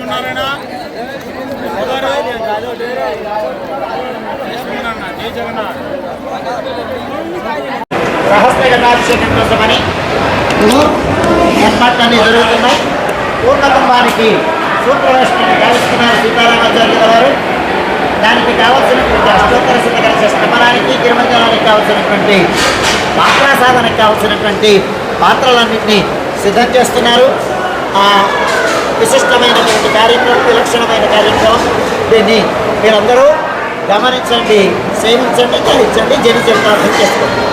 శ్రీమన్నారాయణ జై జగన్నాథ్. రహస్య గతాభిషేకం కోసమని ఏర్పాట్లన్నీ జరుగుతున్నాయి. పూర్ణకుంభానికి సూత్రవేషాన్ని గావిస్తున్నారు సీతారామాచార్యుల వారు. దానికి కావాల్సినటువంటి అష్టోత్తర శతకలశ స్థాపనానికి తిరుమంజనానికి కావాల్సినటువంటి పాత్రా సాధనకి కావాల్సినటువంటి పాత్రలన్నింటినీ సిద్ధం చేస్తున్నారు. విశిష్టమైనటువంటి కార్యక్రమం, విలక్షణమైన కార్యక్రమం. దీన్ని మీరందరూ గమనించండి, సేవించండి, గ్రహించండి, జనించండి చేసుకోండి.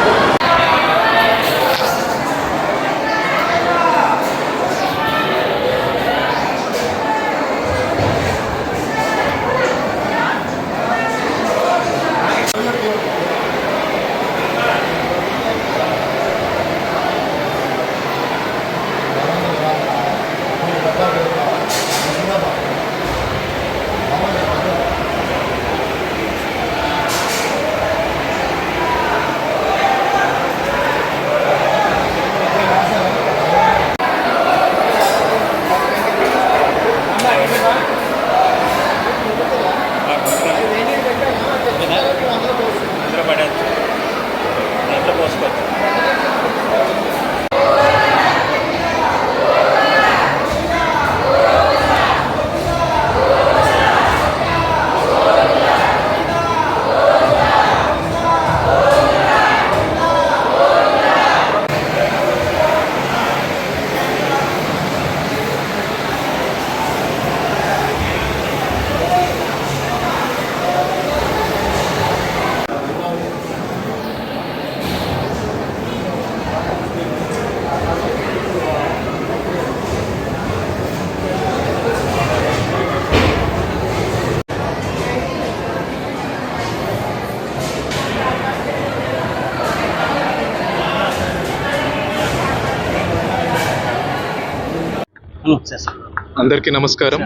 అందరికీ నమస్కారం.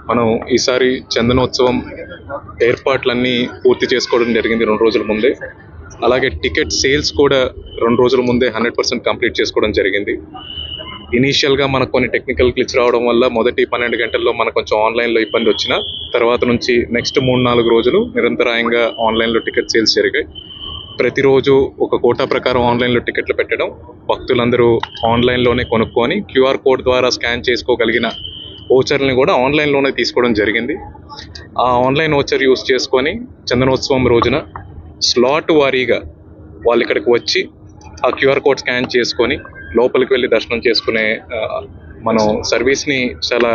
మనం ఈసారి చందనోత్సవం ఏర్పాట్లన్నీ పూర్తి చేసుకోవడం జరిగింది 2 రోజుల ముందే. అలాగే టికెట్ సేల్స్ కూడా 2 రోజుల ముందే 100% కంప్లీట్ చేసుకోవడం జరిగింది. ఇనీషియల్గా మనకు కొన్ని టెక్నికల్ గ్లిచ్ రావడం వల్ల మొదటి 12 గంటల్లో మనకు కొంచెం ఆన్లైన్లో ఇబ్బంది వచ్చిన తర్వాత నుంచి నెక్స్ట్ 3-4 రోజులు నిరంతరాయంగా ఆన్లైన్లో టికెట్ సేల్స్ జరిగాయి. ప్రతిరోజు ఒక కోటా ప్రకారం ఆన్లైన్లో టికెట్లు పెట్టడం, భక్తులందరూ ఆన్లైన్లోనే కొనుక్కొని క్యూఆర్ కోడ్ ద్వారా స్కాన్ చేసుకోగలిగిన ఓచర్ని కూడా ఆన్లైన్లోనే తీసుకోవడం జరిగింది. ఆ ఆన్లైన్ ఓచర్ యూస్ చేసుకొని చందనోత్సవం రోజున స్లాట్ వారీగా వాళ్ళు ఇక్కడికి వచ్చి ఆ క్యూఆర్ కోడ్ స్కాన్ చేసుకొని లోపలికి వెళ్ళి దర్శనం చేసుకునే మనం సర్వీస్ని చాలా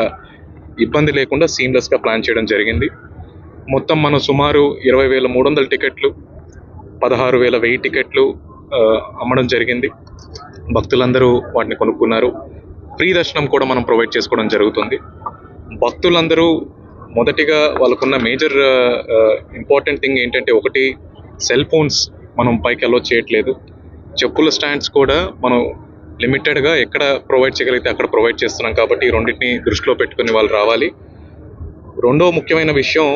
ఇబ్బంది లేకుండా సీమ్లెస్గా ప్లాన్ చేయడం జరిగింది. మొత్తం మనం సుమారు 20,300 టికెట్లు, 16,100 టికెట్లు అమ్మడం జరిగింది. భక్తులందరూ వాటిని కొనుక్కున్నారు. ఫ్రీ దర్శనం కూడా మనం ప్రొవైడ్ చేసుకోవడం జరుగుతుంది. భక్తులందరూ మొదటిగా వాళ్ళకున్న మేజర్ ఇంపార్టెంట్ థింగ్ ఏంటంటే, ఒకటి సెల్ ఫోన్స్ మనం పైకి అలో చేయట్లేదు. చెప్పుల స్టాండ్స్ కూడా మనం లిమిటెడ్గా ఎక్కడ ప్రొవైడ్ చేయగలిగితే అక్కడ ప్రొవైడ్ చేస్తున్నాం కాబట్టి ఈ రెండింటిని దృష్టిలో పెట్టుకుని వాళ్ళు రావాలి. రెండో ముఖ్యమైన విషయం,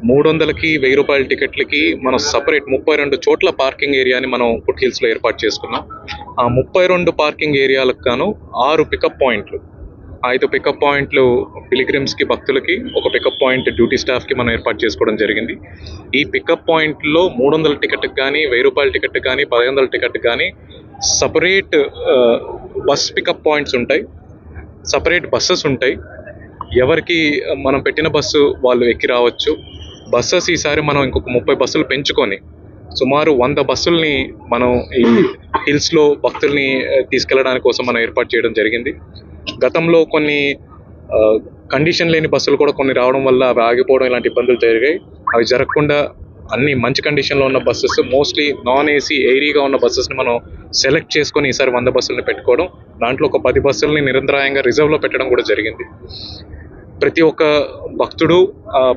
300కి 1000 రూపాయల టికెట్లకి మనం సపరేట్ 32 చోట్ల పార్కింగ్ ఏరియాని మనం ఫుట్ హిల్స్లో ఏర్పాటు చేసుకున్నాం. ఆ 32 పార్కింగ్ ఏరియాలకు గాను 6 పికప్ పాయింట్లు, 5 పికప్ పాయింట్లు పిలిగ్రిమ్స్కి, భక్తులకి, ఒక పికప్ పాయింట్ డ్యూటీ స్టాఫ్కి మనం ఏర్పాటు చేసుకోవడం జరిగింది. ఈ పికప్ పాయింట్లో 300 టికెట్కి కానీ, 1000 రూపాయల టికెట్ కానీ, 1500 టికెట్ కానీ సపరేట్ బస్ పికప్ పాయింట్స్ ఉంటాయి, సపరేట్ బస్సెస్ ఉంటాయి. ఎవరికి మనం పెట్టిన బస్సు వాళ్ళు ఎక్కి రావచ్చు. బస్సెస్ ఈసారి మనం ఇంకొక 30 బస్సులు పెంచుకొని సుమారు 100 బస్సుల్ని మనం ఈ హిల్స్లో భక్తుల్ని తీసుకెళ్ళడానికి కోసం మనం ఏర్పాటు చేయడం జరిగింది. గతంలో కొన్ని కండిషన్ లేని బస్సులు కూడా కొన్ని రావడం వల్ల అవి ఆగిపోవడం, ఇలాంటి ఇబ్బందులు జరిగాయి. అవి జరగకుండా అన్ని మంచి కండిషన్లో ఉన్న బస్సెస్, మోస్ట్లీ నాన్ ఏసీ ఎయిరీగా ఉన్న బస్సెస్ని మనం సెలెక్ట్ చేసుకొని ఈసారి 100 బస్సుల్ని పెట్టుకోవడం, దాంట్లో ఒక 10 బస్సుల్ని నిరంతరాయంగా రిజర్వ్లో పెట్టడం కూడా జరిగింది. ప్రతి ఒక్క భక్తుడు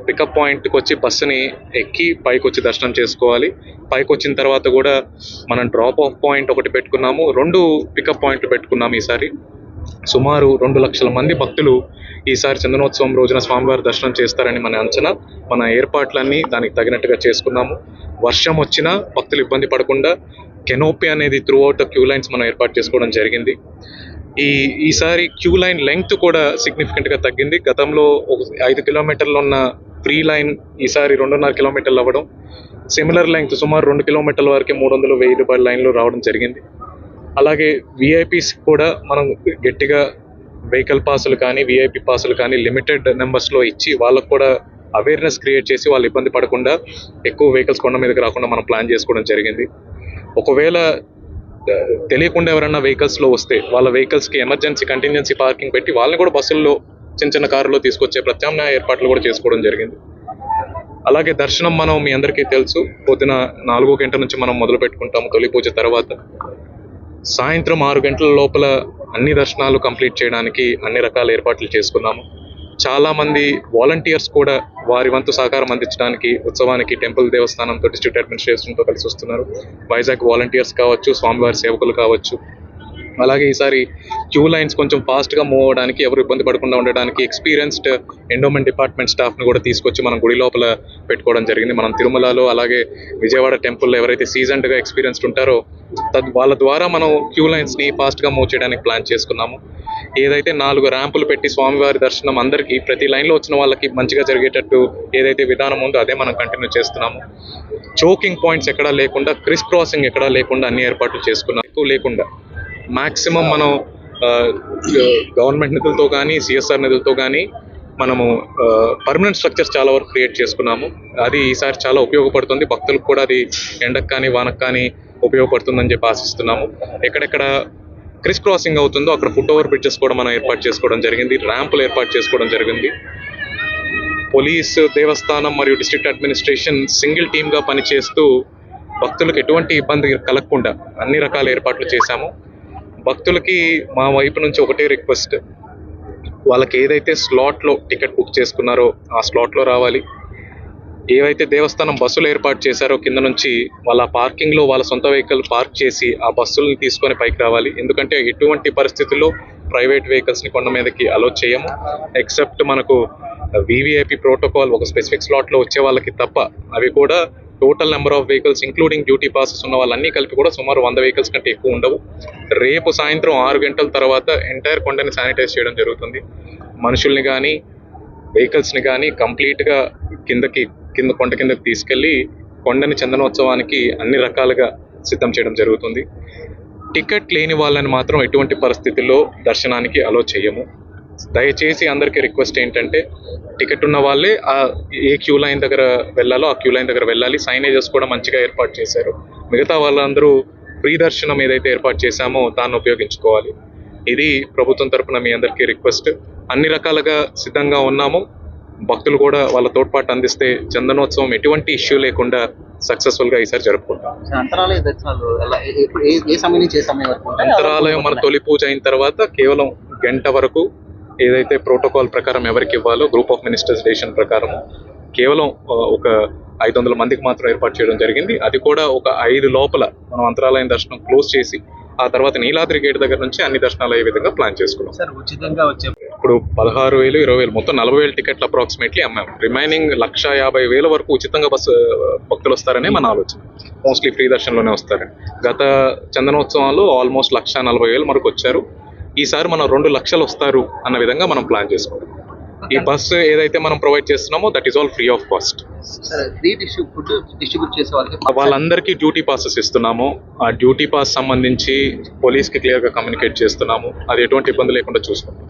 పికప్ పాయింట్కి వచ్చి బస్సుని ఎక్కి పైకి వచ్చి దర్శనం చేసుకోవాలి. పైకి వచ్చిన తర్వాత కూడా మనం డ్రాప్ ఆఫ్ పాయింట్ ఒకటి పెట్టుకున్నాము, 2 పికప్ పాయింట్లు పెట్టుకున్నాము. ఈసారి సుమారు 2 లక్షల మంది భక్తులు ఈసారి చందనోత్సవం రోజున స్వామివారి దర్శనం చేస్తారని మన అంచనా. మన ఏర్పాట్లన్నీ దానికి తగినట్టుగా చేసుకున్నాము. వర్షం వచ్చినా భక్తులు ఇబ్బంది పడకుండా కెనోపీ అనేది త్రూ అవుట్ క్యూ లైన్స్ మనం ఏర్పాటు చేసుకోవడం జరిగింది. ఈసారి క్యూ లైన్ లెంగ్త్ కూడా సిగ్నిఫికెంట్గా తగ్గింది. గతంలో ఒక 5 కిలోమీటర్లు ఉన్న ఫ్రీ లైన్ ఈసారి 2.5 కిలోమీటర్లు అవ్వడం, సిమిలర్ లెంగ్త్ సుమారు 2 కిలోమీటర్ల వరకే 300-1000 రూపాయల లైన్లు రావడం జరిగింది. అలాగే విఐపీస్ కూడా మనం గట్టిగా వెహికల్ పాసులు కానీ విఐపి పాసులు కానీ లిమిటెడ్ నెంబర్స్లో ఇచ్చి వాళ్ళకు కూడా అవేర్నెస్ క్రియేట్ చేసి వాళ్ళు ఇబ్బంది పడకుండా ఎక్కువ వెహికల్స్ కొండ మీదకి రాకుండా మనం ప్లాన్ చేసుకోవడం జరిగింది. ఒకవేళ తెలియకుండా ఎవరైనా వెహికల్స్లో వస్తే వాళ్ళ వెహికల్స్కి ఎమర్జెన్సీ కంటింజెన్సీ పార్కింగ్ పెట్టి వాళ్ళని కూడా బస్సుల్లో చిన్న చిన్న కారులో తీసుకొచ్చే ప్రత్యామ్నాయ ఏర్పాట్లు కూడా చేసుకోవడం జరిగింది. అలాగే దర్శనం మనం మీ అందరికీ తెలుసు, పొద్దున 4 గంటల నుంచి మనం మొదలు పెట్టుకుంటాము తొలి పూజ తర్వాత. సాయంత్రం 6 గంటల లోపల అన్ని దర్శనాలు కంప్లీట్ చేయడానికి అన్ని రకాల ఏర్పాట్లు చేసుకున్నాము. చాలామంది వాలంటీర్స్ కూడా వారి వంతు సహకారం అందించడానికి ఉత్సవానికి టెంపుల్ దేవస్థానంతో డిస్ట్రిక్ట్ అడ్మినిస్ట్రేషన్తో కలిసి వస్తున్నారు. వైజాగ్ వాలంటీర్స్ కావచ్చు, స్వామివారి సేవకులు కావచ్చు. అలాగే ఈసారి క్యూ లైన్స్ కొంచెం ఫాస్ట్గా మూవ్ అవ్వడానికి, ఎవరు ఇబ్బంది పడకుండా ఉండడానికి ఎక్స్పీరియన్స్డ్ ఎండోమెంట్ డిపార్ట్మెంట్ స్టాఫ్ని కూడా తీసుకొచ్చి మనం గుడి లోపల పెట్టుకోవడం జరిగింది. మనం తిరుమలలో అలాగే విజయవాడ టెంపుల్లో ఎవరైతే సీజన్డ్గా ఎక్స్పీరియన్స్డ్ ఉంటారో వాళ్ళ ద్వారా మనం క్యూ లైన్స్ని ఫాస్ట్గా మూవ్ చేయడానికి ప్లాన్ చేసుకున్నాము. ఏదైతే 4 ర్యాంపులు పెట్టి స్వామివారి దర్శనం అందరికీ ప్రతి లైన్లో వచ్చిన వాళ్ళకి మంచిగా జరిగేటట్టు ఏదైతే విధానం ఉందో అదే మనం కంటిన్యూ చేస్తున్నాము. చోకింగ్ పాయింట్స్ ఎక్కడా లేకుండా, క్రిస్ క్రాసింగ్ ఎక్కడా లేకుండా అన్ని ఏర్పాట్లు చేసుకున్నాం. ఎక్కువ లేకుండా మ్యాక్సిమం మనం గవర్నమెంట్ నిధులతో కానీ సిఎస్ఆర్ నిధులతో కానీ మనము పర్మనెంట్ స్ట్రక్చర్స్ చాలా వరకు క్రియేట్ చేసుకున్నాము. అది ఈసారి చాలా ఉపయోగపడుతుంది. భక్తులకు కూడా అది ఎండకు కానీ వానకు కానీ ఉపయోగపడుతుందని చెప్పి ఆశిస్తున్నాము. ఎక్కడెక్కడ క్రిస్ క్రాసింగ్ అవుతుందో అక్కడ ఫుట్ ఓవర్ బ్రిడ్జెస్ కూడా మనం ఏర్పాటు చేసుకోవడం జరిగింది, ర్యాంపులు ఏర్పాటు చేసుకోవడం జరిగింది. పోలీస్, దేవస్థానం మరియు డిస్ట్రిక్ట్ అడ్మినిస్ట్రేషన్ సింగిల్ టీమ్గా పనిచేస్తూ భక్తులకు ఎటువంటి ఇబ్బంది కలగకుండా అన్ని రకాల ఏర్పాట్లు చేశాము. భక్తులకి మా వైపు నుంచి ఒకటే రిక్వెస్ట్, వాళ్ళకి ఏదైతే స్లాట్లో టికెట్ బుక్ చేసుకున్నారో ఆ స్లాట్లో రావాలి. ఏవైతే దేవస్థానం బస్సులు ఏర్పాటు చేశారో కింద నుంచి వాళ్ళ పార్కింగ్లో వాళ్ళ సొంత వెహికల్ పార్క్ చేసి ఆ బస్సులను తీసుకొని పైకి రావాలి. ఎందుకంటే ఎటువంటి పరిస్థితుల్లో ప్రైవేట్ వెహికల్స్ని కొండ మీదకి అలో చేయము. ఎక్సెప్ట్ మనకు వివిఐపి ప్రోటోకాల్ ఒక స్పెసిఫిక్ స్లాట్లో వచ్చే వాళ్ళకి తప్ప, అవి కూడా total number of vehicles including duty passes ఉన్న వాళ్ళన్నీ కలిపి కూడా సుమారు 100 వెహికల్స్ కంటే ఎక్కువ ఉండవు. రేపు సాయంత్రం 6 గంటల తర్వాత ఎంటైర్ కొండని శానిటైజ్ చేయడం జరుగుతుంది. మనుషుల్ని కానీ వెహికల్స్ని కానీ కంప్లీట్గా కింద కొండ కిందకి తీసుకెళ్ళి కొండని చందనోత్సవానికి అన్ని రకాలుగా సిద్ధం చేయడం జరుగుతుంది. టికెట్ లేని వాళ్ళని మాత్రం ఎటువంటి పరిస్థితుల్లో దర్శనానికి అలో చేయము. దయచేసి అందరికీ రిక్వెస్ట్ ఏంటంటే, టికెట్ ఉన్న వాళ్ళే ఏ క్యూ లైన్ దగ్గర వెళ్ళాలో ఆ క్యూ లైన్ దగ్గర వెళ్ళాలి. సైనేజెస్ కూడా మంచిగా ఏర్పాటు చేశారు. మిగతా వాళ్ళందరూ ఫ్రీ దర్శనం ఏదైతే ఏర్పాటు చేశామో దాన్ని ఉపయోగించుకోవాలి. ఇది ప్రభుత్వం తరపున మీ అందరికీ రిక్వెస్ట్. అన్ని రకాలుగా సిద్ధంగా ఉన్నాము. భక్తులు కూడా వాళ్ళ తోడ్పాటు అందిస్తే చందనోత్సవం ఎటువంటి ఇష్యూ లేకుండా సక్సెస్ఫుల్గా ఈసారి జరుపుకుంటాం. అంతరాలయ దర్శనాలు ఏ సమయం నుంచి ఏ సమయం వరకు? అంతరాలయం మన తొలి పూజ అయిన తర్వాత కేవలం గంట వరకు ఏదైతే ప్రోటోకాల్ ప్రకారం ఎవరికి ఇవ్వాలో గ్రూప్ ఆఫ్ మినిస్టర్స్ డెసిషన్ ప్రకారం కేవలం ఒక 500 మందికి మాత్రం ఏర్పాటు చేయడం జరిగింది. అది కూడా ఒక 5 లోపల మనం అంతరాలయం దర్శనం క్లోజ్ చేసి ఆ తర్వాత నీలాద్రి గేట్ దగ్గర నుంచి అన్ని దర్శనాలు అయ్యే విధంగా ప్లాన్ చేసుకున్నాం. సార్, ఉచితంగా వచ్చే ఇప్పుడు 16,000, 20,000 మొత్తం 40,000 టికెట్లు అప్రాక్సిమేట్లీ అమ్మాము. రిమైనింగ్ 150,000 వరకు ఉచితంగా భక్తులు వస్తారనే మన ఆలోచన. మోస్ట్లీ ఫ్రీ దర్శనంలోనే వస్తారని. గత చందనోత్సవాలు ఆల్మోస్ట్ 140,000 వరకు వచ్చారు. ఈసారి మనం 2 లక్షలు వస్తారు అన్న విధంగా మనం ప్లాన్ చేసుకున్నాం. ఈ బస్సు ఏదైతే మనం ప్రొవైడ్ చేస్తున్నామో that is all free of cost. Food distribute చేసే వాళ్ళందరికీ డ్యూటీ పాసెస్ ఇస్తున్నాము. ఆ డ్యూటీ పాస్ సంబంధించి పోలీస్కి క్లియర్గా కమ్యూనికేట్ చేస్తున్నాము. అది ఎటువంటి ఇబ్బంది లేకుండా చూసుకుంటాం.